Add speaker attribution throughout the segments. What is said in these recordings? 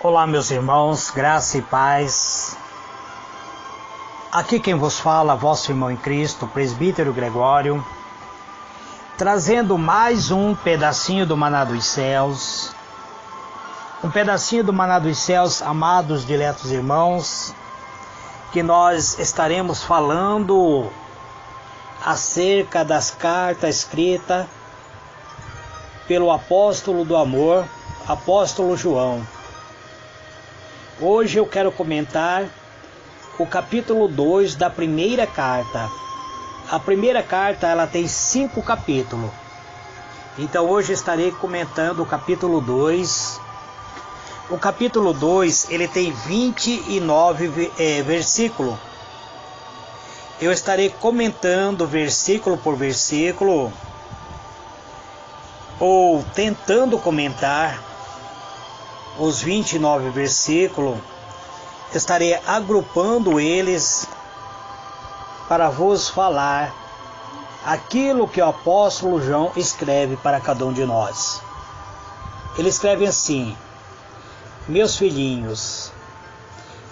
Speaker 1: Olá, meus irmãos, graça e paz. Aqui quem vos fala, vosso irmão em Cristo, presbítero Gregório, trazendo mais um pedacinho do Maná dos Céus. Um pedacinho do Maná dos Céus, amados, diletos irmãos, que nós estaremos falando acerca das cartas escritas pelo apóstolo do amor, apóstolo João. Hoje eu quero comentar o capítulo 2 da primeira carta. A primeira carta ela tem 5 capítulos. Então hoje estarei comentando o capítulo 2. O capítulo 2 ele tem 29 versículos. Eu estarei comentando versículo por versículo, ou tentando comentar os 29 versículos. Estarei agrupando eles para vos falar aquilo que o apóstolo João escreve para cada um de nós. Ele escreve assim: meus filhinhos,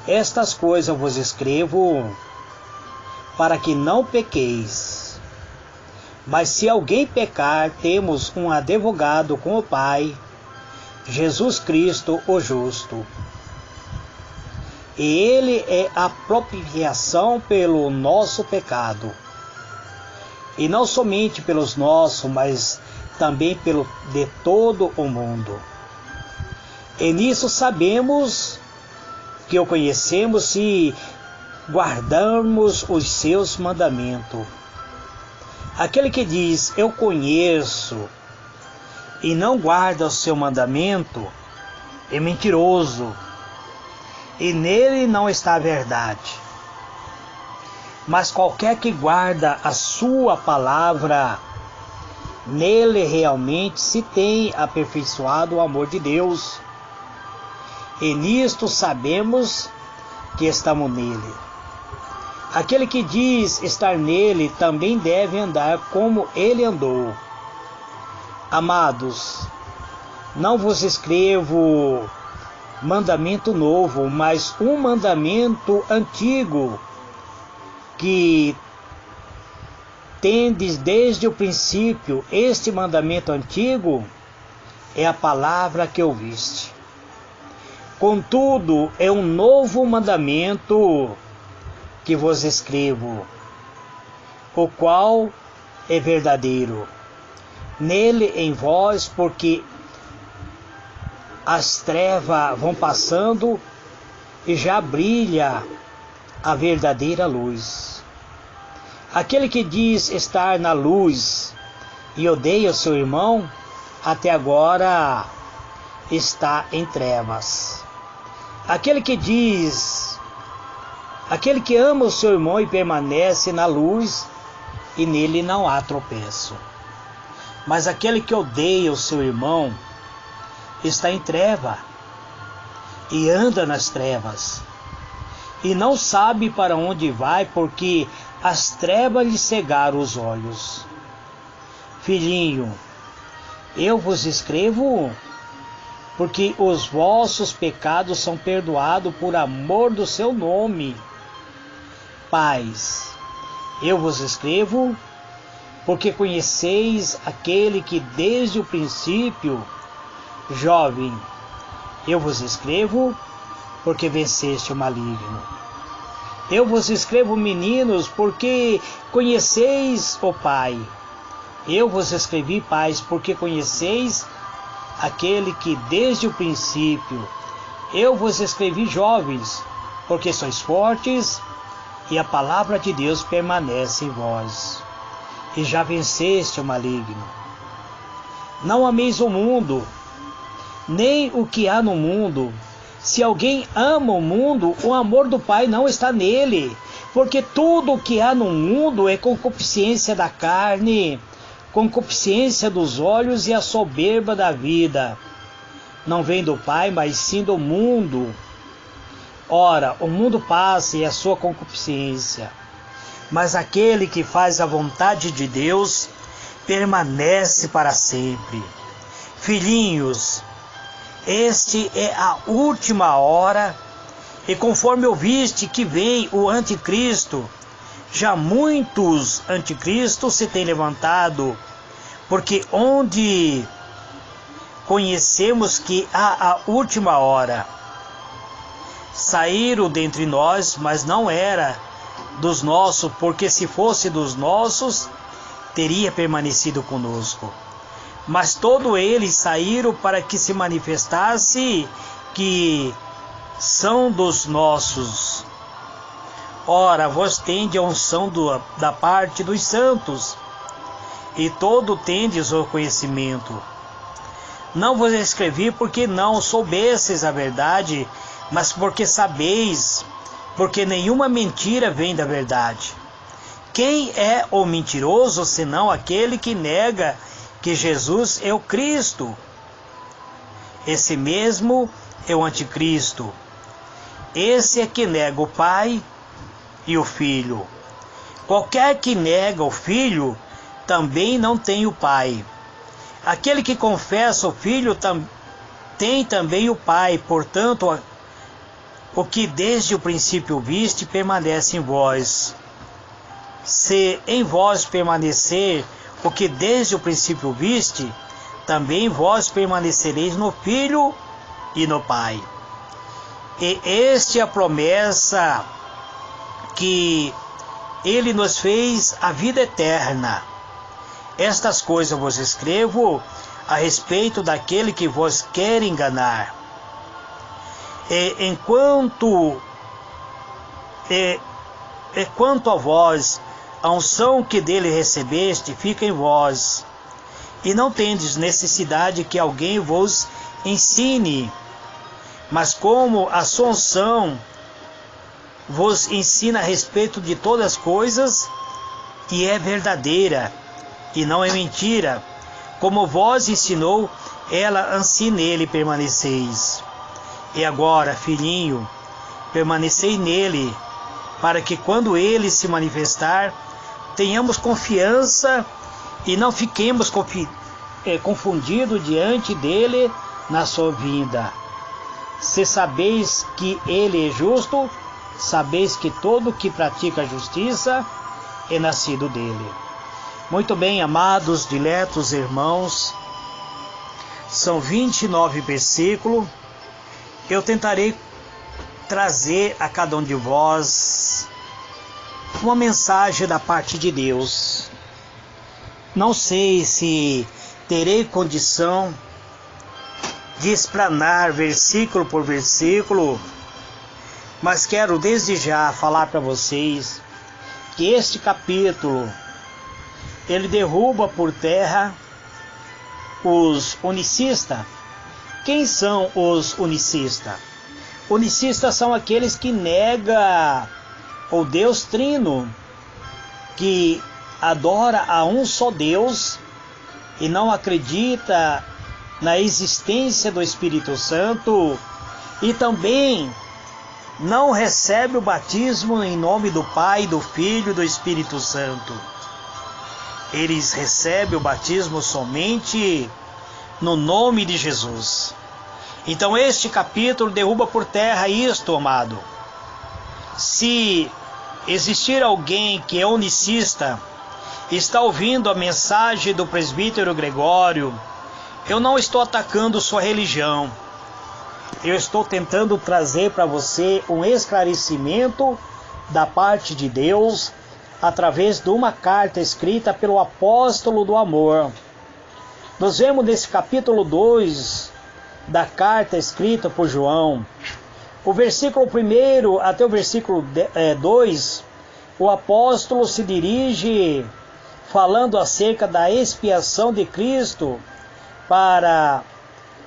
Speaker 1: estas coisas eu vos escrevo para que não pequeis. Mas se alguém pecar, temos um advogado com o Pai, Jesus Cristo o justo. E ele é a propiciação pelo nosso pecado. E não somente pelos nossos, mas também pelo de todo o mundo. E nisso sabemos que o conhecemos se guardarmos os seus mandamentos. Aquele que diz, eu conheço, e não guarda o seu mandamento, é mentiroso, e nele não está a verdade. Mas qualquer que guarda a sua palavra, nele realmente se tem aperfeiçoado o amor de Deus. E nisto sabemos que estamos nele. Aquele que diz estar nele também deve andar como ele andou. Amados, não vos escrevo mandamento novo, mas um mandamento antigo, que tendes desde o princípio. Este mandamento antigo é a palavra que ouviste. Contudo, é um novo mandamento que vos escrevo, o qual é verdadeiro nele em vós, porque as trevas vão passando e já brilha a verdadeira luz. Aquele que diz estar na luz e odeia o seu irmão, até agora está em trevas. Aquele que ama o seu irmão e permanece na luz, e nele não há tropeço. Mas aquele que odeia o seu irmão está em treva e anda nas trevas, e não sabe para onde vai, porque as trevas lhe cegaram os olhos. Filhinho, eu vos escrevo porque os vossos pecados são perdoados por amor do seu nome. Pais, eu vos escrevo porque conheceis aquele que desde o princípio. Jovem, eu vos escrevo porque venceste o maligno. Eu vos escrevo, meninos, porque conheceis o Pai. Eu vos escrevi, pais, porque conheceis aquele que desde o princípio. Eu vos escrevi, jovens, porque sois fortes e a palavra de Deus permanece em vós, e já venceste o maligno. Não ameis o mundo, nem o que há no mundo. Se alguém ama o mundo, o amor do Pai não está nele, porque tudo o que há no mundo é concupiscência da carne, concupiscência dos olhos e a soberba da vida. Não vem do Pai, mas sim do mundo. Ora, o mundo passa e a sua concupiscência, mas aquele que faz a vontade de Deus permanece para sempre. Filhinhos, Este é a última hora, e conforme ouviste que vem o anticristo, já muitos anticristos se têm levantado, porque onde conhecemos que há a última hora, saíram dentre nós, mas não era dos nossos, porque se fosse dos nossos, teria permanecido conosco. Mas todos eles saíram para que se manifestasse que são dos nossos. Ora, vós tendes a unção da parte dos santos, e todo tendes o conhecimento. Não vos escrevi porque não soubesseis a verdade, mas porque sabeis, porque nenhuma mentira vem da verdade. Quem é o mentiroso, senão aquele que nega que Jesus é o Cristo? Esse mesmo é o anticristo. Esse é que nega o Pai e o Filho. Qualquer que nega o Filho, também não tem o Pai. Aquele que confessa o Filho tem também o Pai. Portanto, o que desde o princípio viste permanece em vós. Se em vós permanecer o que desde o princípio viste, também vós permanecereis no Filho e no Pai. E esta é a promessa que Ele nos fez, a vida eterna. Estas coisas vos escrevo a respeito daquele que vos quer enganar. Quanto a vós, a unção que dele recebeste fica em vós, e não tendes necessidade que alguém vos ensine, mas como a sua unção vos ensina a respeito de todas as coisas, e é verdadeira, e não é mentira, como vós ensinou, ela assim nele permaneceis. E agora, filhinho, permanecei nele, para que quando ele se manifestar, tenhamos confiança e não fiquemos confundidos diante dele na sua vinda. Se sabeis que ele é justo, sabeis que todo que pratica a justiça é nascido dele. Muito bem, amados, diletos irmãos, são 29 versículos. Eu tentarei trazer a cada um de vós uma mensagem da parte de Deus. Não sei se terei condição de explanar versículo por versículo, mas quero desde já falar para vocês que este capítulo ele derruba por terra os unicistas. Quem são os unicistas? Unicistas são aqueles que negam o Deus Trino, que adora a um só Deus e não acredita na existência do Espírito Santo, e também não recebe o batismo em nome do Pai, do Filho e do Espírito Santo. Eles recebem o batismo somente no nome de Jesus. Então este capítulo derruba por terra isto, amado. Se existir alguém que é unicista, está ouvindo a mensagem do presbítero Gregório, eu não estou atacando sua religião. Eu estou tentando trazer para você um esclarecimento da parte de Deus através de uma carta escrita pelo apóstolo do amor. Nós vemos nesse capítulo 2 da carta escrita por João, o versículo 1 até o versículo 2, o apóstolo se dirige falando acerca da expiação de Cristo para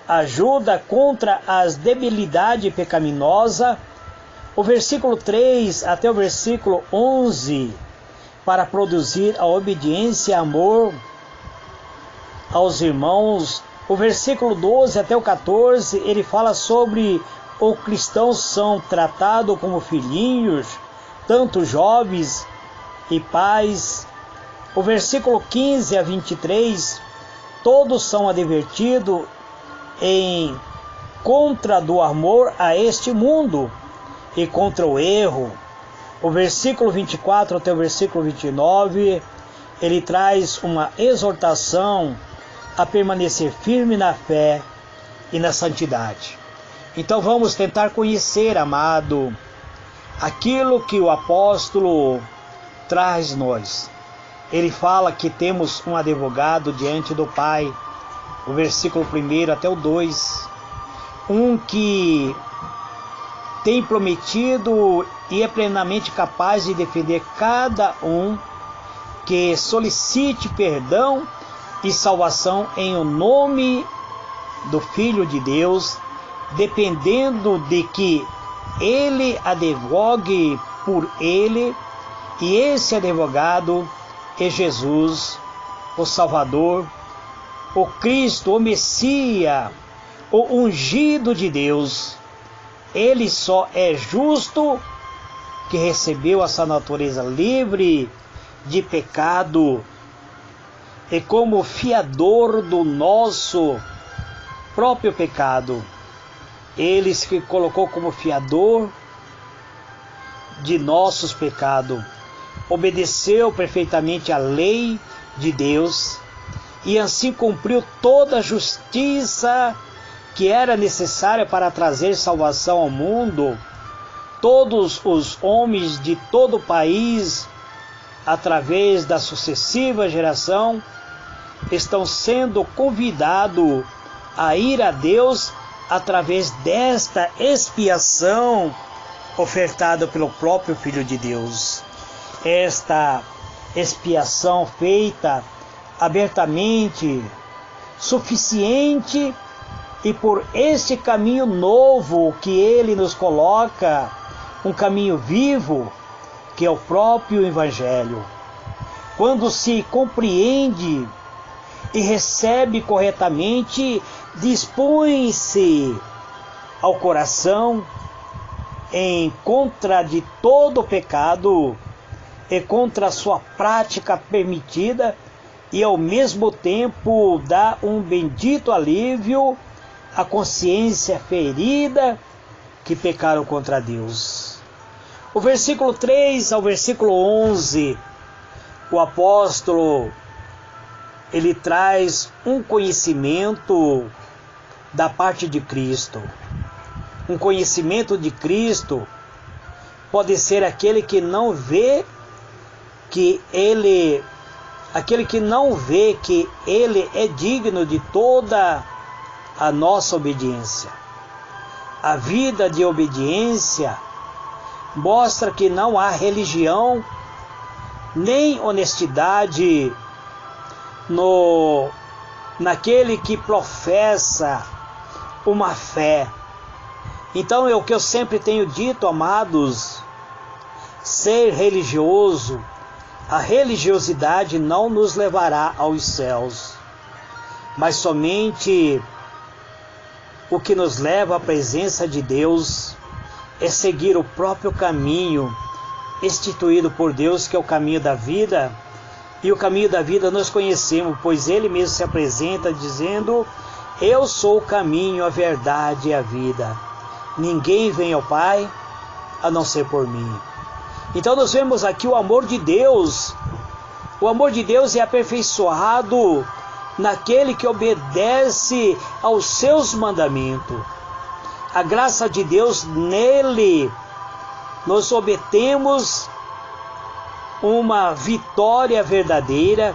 Speaker 1: ajuda contra as debilidades pecaminosas. O versículo 3 até o versículo 11, para produzir a obediência e amor aos irmãos. O versículo 12 até o 14, ele fala sobre os cristãos são tratados como filhinhos, tanto jovens e pais. O versículo 15 a 23, todos são advertidos em contra do amor a este mundo e contra o erro. O versículo 24 até o versículo 29, ele traz uma exortação a permanecer firme na fé e na santidade. Então vamos tentar conhecer, amado, aquilo que o apóstolo traz nós. Ele fala que temos um advogado diante do Pai, o versículo 1 até o 2, um que tem prometido e é plenamente capaz de defender cada um que solicite perdão e salvação em o nome do Filho de Deus, dependendo de que ele advogue por ele, e esse advogado é Jesus, o Salvador, o Cristo, o Messias, o ungido de Deus. Ele só é justo que recebeu essa natureza livre de pecado e como fiador do nosso próprio pecado. Ele se colocou como fiador de nossos pecados, obedeceu perfeitamente a lei de Deus e assim cumpriu toda a justiça que era necessária para trazer salvação ao mundo. Todos os homens de todo o país, através da sucessiva geração, estão sendo convidados a ir a Deus através desta expiação ofertada pelo próprio Filho de Deus. Esta expiação feita abertamente, suficiente, e por este caminho novo que ele nos coloca, um caminho vivo, que é o próprio Evangelho. Quando se compreende e recebe corretamente, dispõe-se ao coração em contra de todo o pecado e contra a sua prática permitida, e ao mesmo tempo dá um bendito alívio à consciência ferida que pecaram contra Deus. O versículo 3 ao versículo 11, o apóstolo ele traz um conhecimento da parte de Cristo. Um conhecimento de Cristo pode ser aquele que não vê que ele é digno de toda a nossa obediência. A vida de obediência mostra que não há religião nem honestidade naquele que professa uma fé. Então é o que eu sempre tenho dito, amados, ser religioso, a religiosidade não nos levará aos céus, mas somente o que nos leva à presença de Deus é seguir o próprio caminho instituído por Deus, que é o caminho da vida. E o caminho da vida nós conhecemos, pois Ele mesmo se apresenta dizendo: eu sou o caminho, a verdade e a vida. Ninguém vem ao Pai a não ser por mim. Então nós vemos aqui o amor de Deus. O amor de Deus é aperfeiçoado naquele que obedece aos seus mandamentos. A graça de Deus, nele nós obtemos uma vitória verdadeira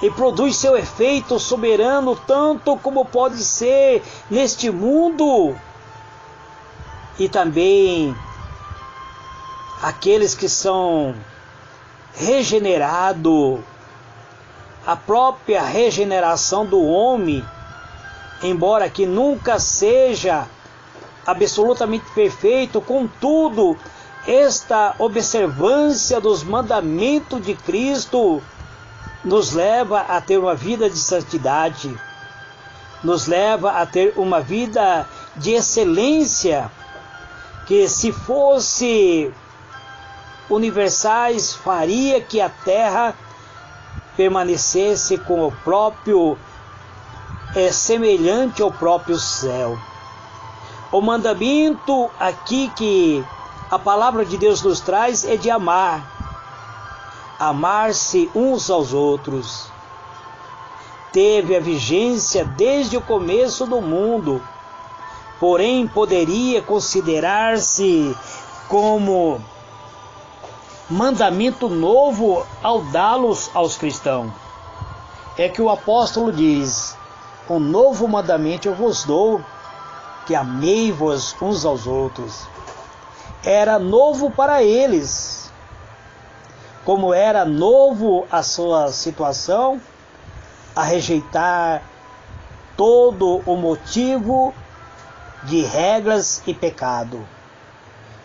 Speaker 1: e produz seu efeito soberano, tanto como pode ser neste mundo, e também aqueles que são regenerados. A própria regeneração do homem, embora que nunca seja absolutamente perfeito, contudo, esta observância dos mandamentos de Cristo nos leva a ter uma vida de santidade, nos leva a ter uma vida de excelência, que se fosse universais, faria que a terra permanecesse com o próprio, semelhante ao próprio céu. O mandamento aqui que a palavra de Deus nos traz é de amar. Amar-se uns aos outros. Teve a vigência desde o começo do mundo, porém poderia considerar-se como mandamento novo ao dá-los aos cristãos. É que o apóstolo diz: um novo mandamento eu vos dou, que amei-vos uns aos outros. Era novo para eles, como era novo a sua situação, a rejeitar todo o motivo de regras e pecado.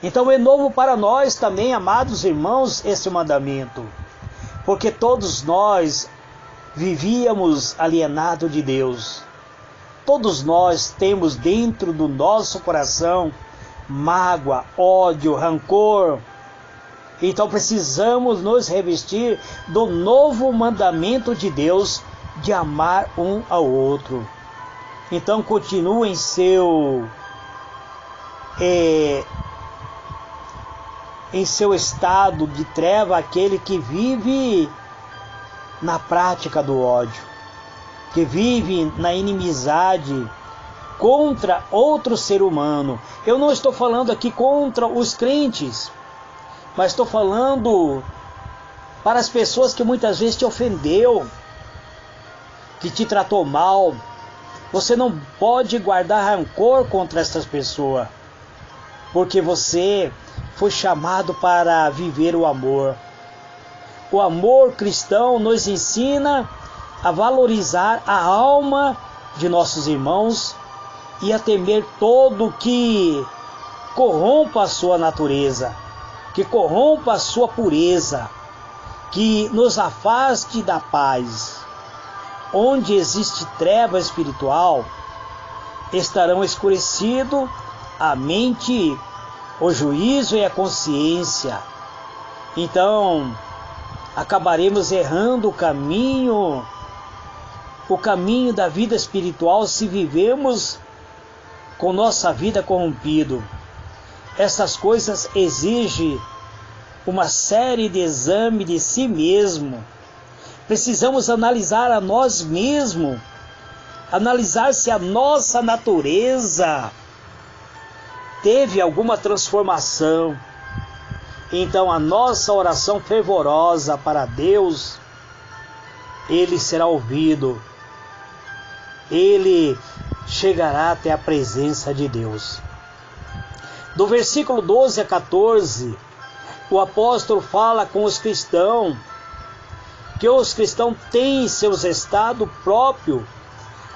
Speaker 1: Então é novo para nós também, amados irmãos, esse mandamento, porque todos nós vivíamos alienados de Deus. Todos nós temos dentro do nosso coração mágoa, ódio, rancor. Então precisamos nos revestir do novo mandamento de Deus de amar um ao outro. Então continue em seu estado de treva aquele que vive na prática do ódio, que vive na inimizade contra outro ser humano. Eu não estou falando aqui contra os crentes, mas estou falando para as pessoas que muitas vezes te ofendeu, que te tratou mal. Você não pode guardar rancor contra essas pessoas, porque você foi chamado para viver o amor. O amor cristão nos ensina a valorizar a alma de nossos irmãos e a temer todo que corrompa a sua natureza, que corrompa a sua pureza, que nos afaste da paz. Onde existe treva espiritual, estarão escurecidos a mente, o juízo e a consciência. Então, acabaremos errando o caminho da vida espiritual se vivemos com nossa vida corrompido. Essas coisas exigem uma série de exame de si mesmo. Precisamos analisar a nós mesmos, analisar se a nossa natureza teve alguma transformação. Então a nossa oração fervorosa para Deus, Ele será ouvido, Ele chegará até a presença de Deus. Do versículo 12 a 14, o apóstolo fala com os cristãos, que os cristãos têm seus estados próprios,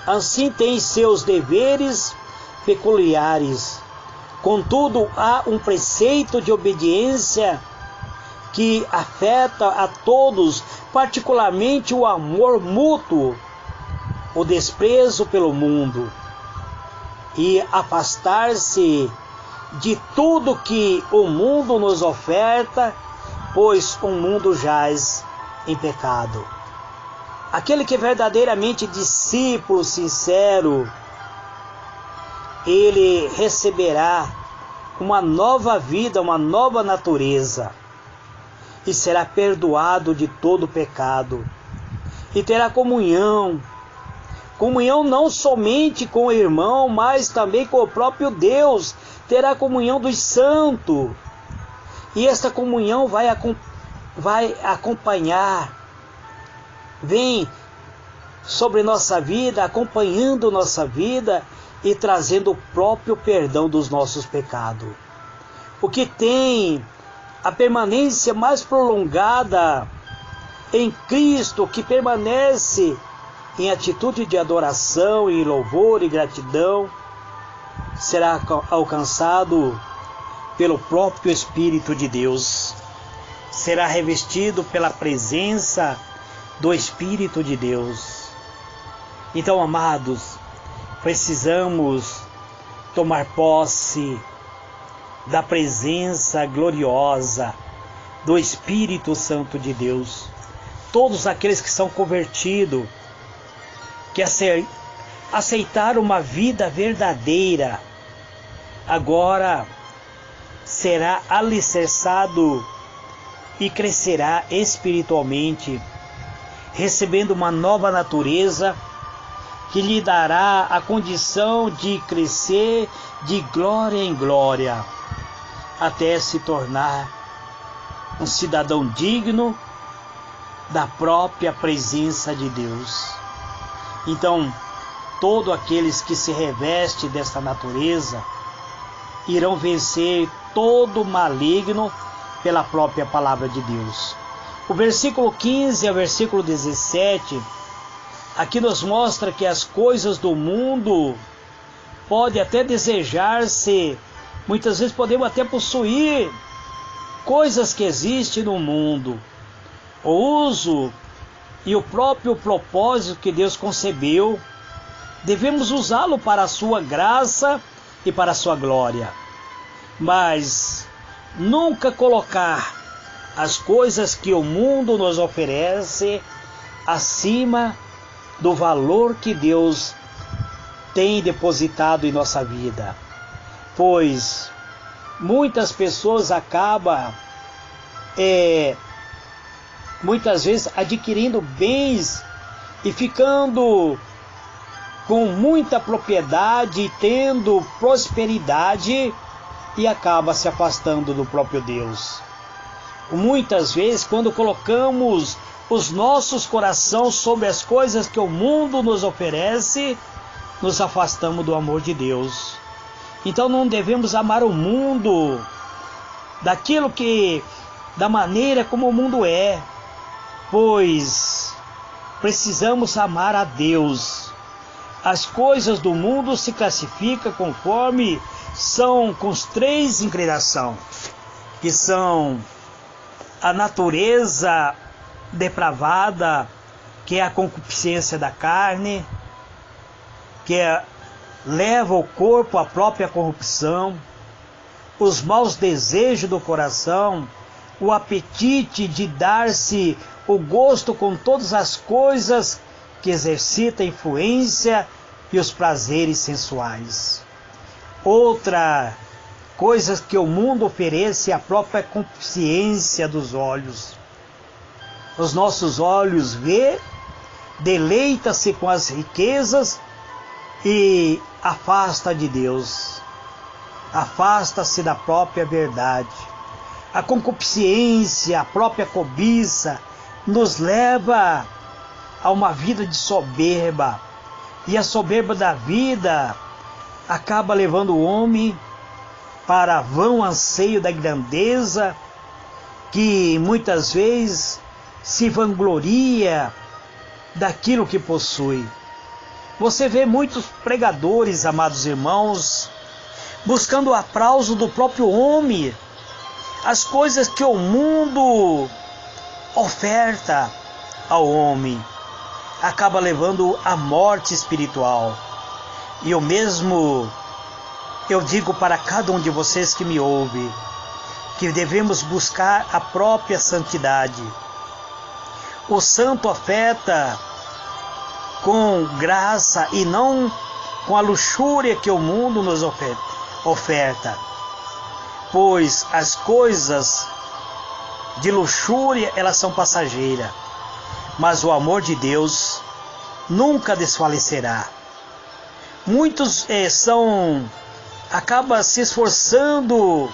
Speaker 1: assim têm seus deveres peculiares. Contudo, há um preceito de obediência que afeta a todos, particularmente o amor mútuo, o desprezo pelo mundo e afastar-se de tudo que o mundo nos oferta, pois o mundo jaz em pecado. Aquele que é verdadeiramente discípulo sincero, ele receberá uma nova vida, uma nova natureza, e será perdoado de todo pecado, e terá comunhão não somente com o irmão, mas também com o próprio Deus, terá comunhão dos santos, e esta comunhão vai acompanhar, vem sobre nossa vida, acompanhando nossa vida e trazendo o próprio perdão dos nossos pecados. O que tem a permanência mais prolongada em Cristo, que permanece em atitude de adoração, em louvor e gratidão, será alcançado pelo próprio Espírito de Deus. Será revestido pela presença do Espírito de Deus. Então, amados, precisamos tomar posse da presença gloriosa do Espírito Santo de Deus. Todos aqueles que são convertidos, que aceitaram uma vida verdadeira, agora será alicerçado e crescerá espiritualmente, recebendo uma nova natureza que lhe dará a condição de crescer de glória em glória, até se tornar um cidadão digno da própria presença de Deus. Então, todos aqueles que se revestem desta natureza irão vencer todo maligno pela própria palavra de Deus. O versículo 15 ao versículo 17, aqui nos mostra que as coisas do mundo podem até desejar-se, muitas vezes podemos até possuir coisas que existem no mundo. O uso e o próprio propósito que Deus concebeu, devemos usá-lo para a sua graça e para a sua glória. Mas nunca colocar as coisas que o mundo nos oferece acima do valor que Deus tem depositado em nossa vida. Pois muitas pessoas acabam muitas vezes adquirindo bens e ficando com muita propriedade, tendo prosperidade, e acaba se afastando do próprio Deus. Muitas vezes, quando colocamos os nossos corações sobre as coisas que o mundo nos oferece, nos afastamos do amor de Deus. Então não devemos amar o mundo da maneira como o mundo é, pois precisamos amar a Deus. As coisas do mundo se classificam conforme são com as 3 inclinações, que são a natureza depravada, que é a concupiscência da carne, que leva o corpo à própria corrupção, os maus desejos do coração, o apetite de dar-se o gosto com todas as coisas que exercita a influência e os prazeres sensuais. Outra coisa que o mundo oferece é a própria consciência dos olhos. Os nossos olhos vê, deleita-se com as riquezas e afasta de Deus. Afasta-se da própria verdade. A concupiscência, a própria cobiça, nos leva a uma vida de soberba. E a soberba da vida acaba levando o homem para vão anseio da grandeza, que muitas vezes se vangloria daquilo que possui. Você vê muitos pregadores, amados irmãos, buscando o aplauso do próprio homem, as coisas que o mundo oferta ao homem, acaba levando à morte espiritual. E eu digo para cada um de vocês que me ouve, que devemos buscar a própria santidade. O santo afeta com graça e não com a luxúria que o mundo nos oferta. Pois as coisas de luxúria, elas são passageiras, mas o amor de Deus nunca desfalecerá. Muitos acabam se esforçando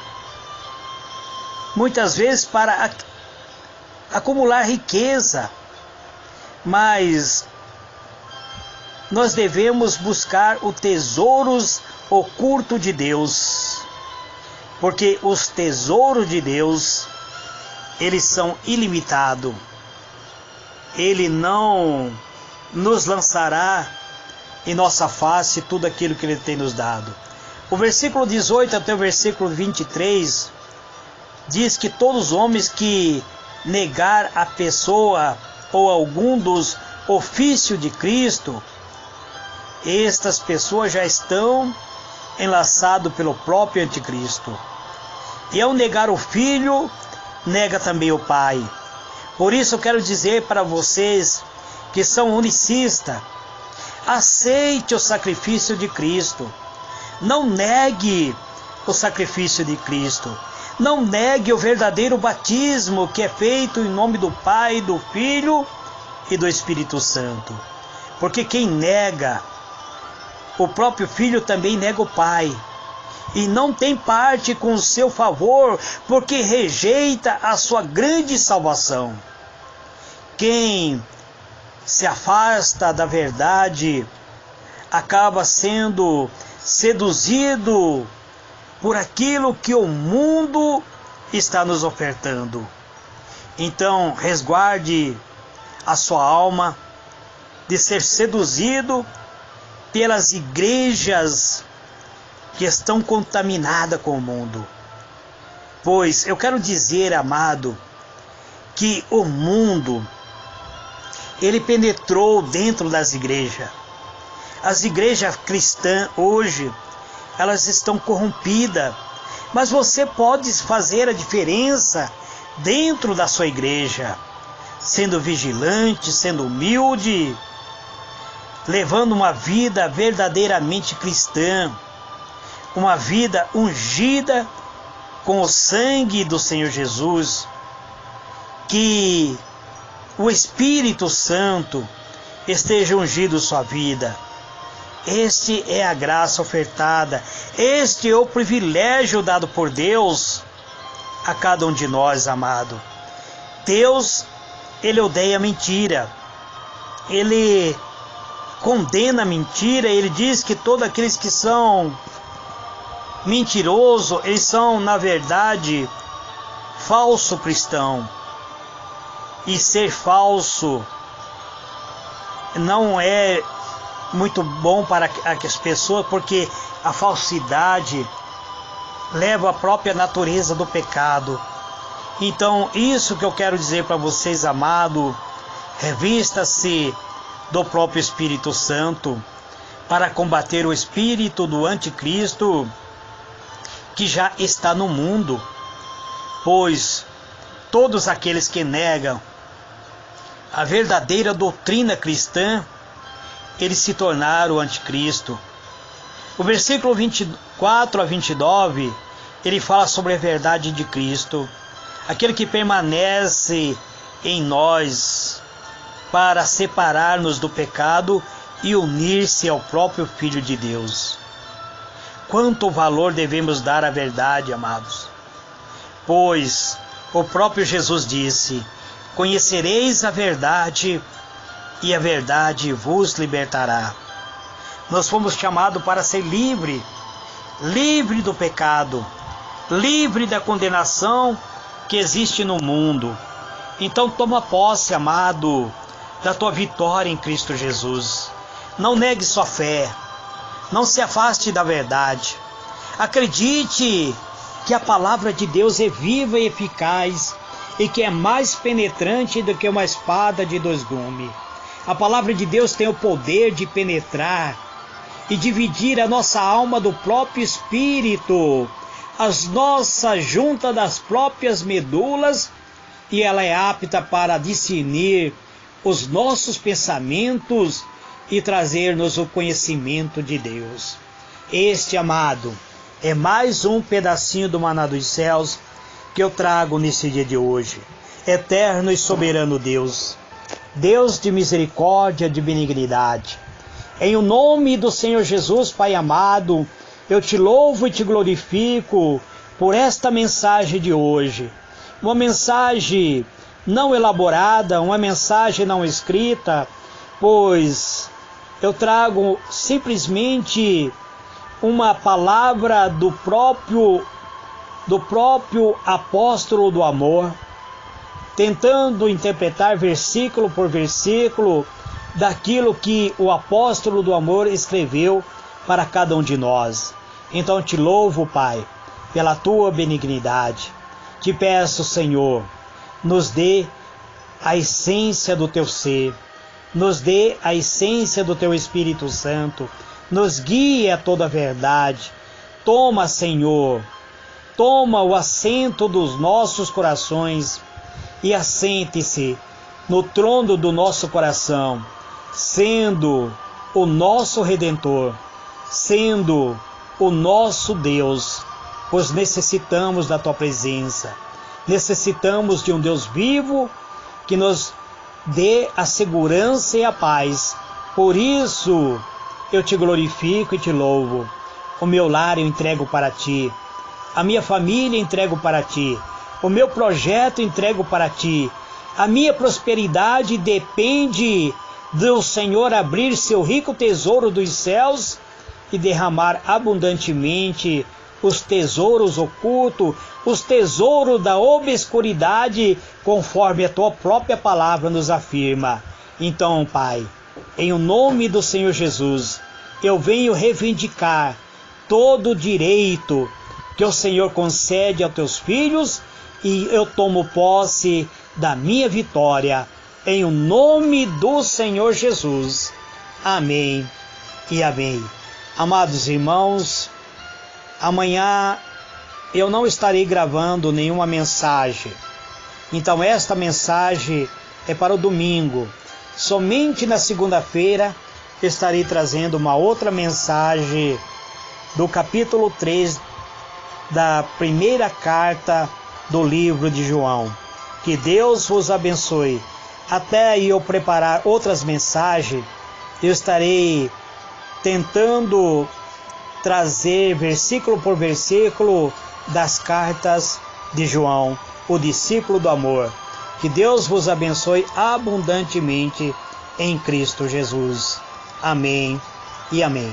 Speaker 1: muitas vezes para acumular riqueza, mas nós devemos buscar os tesouros ocultos de Deus, porque os tesouros de Deus, eles são ilimitados. Ele não nos lançará em nossa face tudo aquilo que Ele tem nos dado. O versículo 18 até o versículo 23 diz que todos os homens que negar a pessoa ou algum dos ofícios de Cristo, estas pessoas já estão enlaçadas pelo próprio anticristo. E ao negar o filho, nega também o pai. Por isso eu quero dizer para vocês que são unicistas, aceite o sacrifício de Cristo. Não negue o sacrifício de Cristo. Não negue o verdadeiro batismo que é feito em nome do Pai, do Filho e do Espírito Santo. Porque quem nega o próprio Filho também nega o Pai. E não tem parte com o seu favor, porque rejeita a sua grande salvação. Quem se afasta da verdade acaba sendo seduzido por aquilo que o mundo está nos ofertando. Então, resguarde a sua alma de ser seduzido pelas igrejas que estão contaminadas com o mundo. Pois eu quero dizer, amado, que o mundo, ele penetrou dentro das igrejas. As igrejas cristãs hoje, elas estão corrompidas, mas você pode fazer a diferença dentro da sua igreja, sendo vigilante, sendo humilde, levando uma vida verdadeiramente cristã, uma vida ungida com o sangue do Senhor Jesus. Que o Espírito Santo esteja ungido sua vida. Este é a graça ofertada, este é o privilégio dado por Deus a cada um de nós, amado. Deus, ele odeia a mentira, ele condena a mentira, ele diz que todos aqueles que são mentirosos, eles são, na verdade, falso cristão. E ser falso não é muito bom para as pessoas, porque a falsidade leva a própria natureza do pecado. Então, isso que eu quero dizer para vocês, amado, revista-se do próprio Espírito Santo para combater o espírito do anticristo que já está no mundo, pois todos aqueles que negam a verdadeira doutrina cristã, eles se tornaram o anticristo. O versículo 24 a 29, ele fala sobre a verdade de Cristo, aquele que permanece em nós para separar-nos do pecado e unir-se ao próprio Filho de Deus. Quanto valor devemos dar à verdade, amados? Pois o próprio Jesus disse: conhecereis a verdade e a verdade vos libertará. Nós fomos chamados para ser livre do pecado, livre da condenação que existe no mundo. Então toma posse, amado, da tua vitória em Cristo Jesus. Não negue sua fé, não se afaste da verdade. Acredite que a palavra de Deus é viva e eficaz e que é mais penetrante do que uma espada de 2 gumes. A palavra de Deus tem o poder de penetrar e dividir a nossa alma do próprio espírito, as nossas juntas das próprias medulas, e ela é apta para discernir os nossos pensamentos e trazer-nos o conhecimento de Deus. Este, amado, é mais um pedacinho do maná dos céus que eu trago nesse dia de hoje. Eterno e soberano Deus, Deus de misericórdia, de benignidade, em o nome do Senhor Jesus, Pai amado, eu te louvo e te glorifico por esta mensagem de hoje. Uma mensagem não elaborada, uma mensagem não escrita, pois eu trago simplesmente uma palavra do próprio apóstolo do amor, tentando interpretar versículo por versículo daquilo que o apóstolo do amor escreveu para cada um de nós. Então te louvo, Pai, pela tua benignidade. Te peço, Senhor, nos dê a essência do teu ser, nos dê a essência do teu Espírito Santo, nos guie a toda a verdade. Toma, Senhor, toma o assento dos nossos corações e assente-se no trono do nosso coração, sendo o nosso Redentor, sendo o nosso Deus, pois necessitamos da tua presença. Necessitamos de um Deus vivo que nos dê a segurança e a paz. Por isso eu te glorifico e te louvo. O meu lar eu entrego para ti. A minha família entrego para ti. O meu projeto entrego para ti. A minha prosperidade depende do Senhor abrir seu rico tesouro dos céus e derramar abundantemente os tesouros ocultos, os tesouros da obscuridade, conforme a tua própria palavra nos afirma. Então, Pai, em o nome do Senhor Jesus, eu venho reivindicar todo o direito que o Senhor concede aos teus filhos e eu tomo posse da minha vitória, em o nome do Senhor Jesus. Amém e amém. Amados irmãos, amanhã eu não estarei gravando nenhuma mensagem. Então esta mensagem é para o domingo. Somente na segunda-feira estarei trazendo uma outra mensagem do capítulo 3 da primeira carta do livro de João. Que Deus vos abençoe. Até eu preparar outras mensagens, eu estarei tentando trazer versículo por versículo das cartas de João, o discípulo do amor. Que Deus vos abençoe abundantemente em Cristo Jesus. Amém e amém.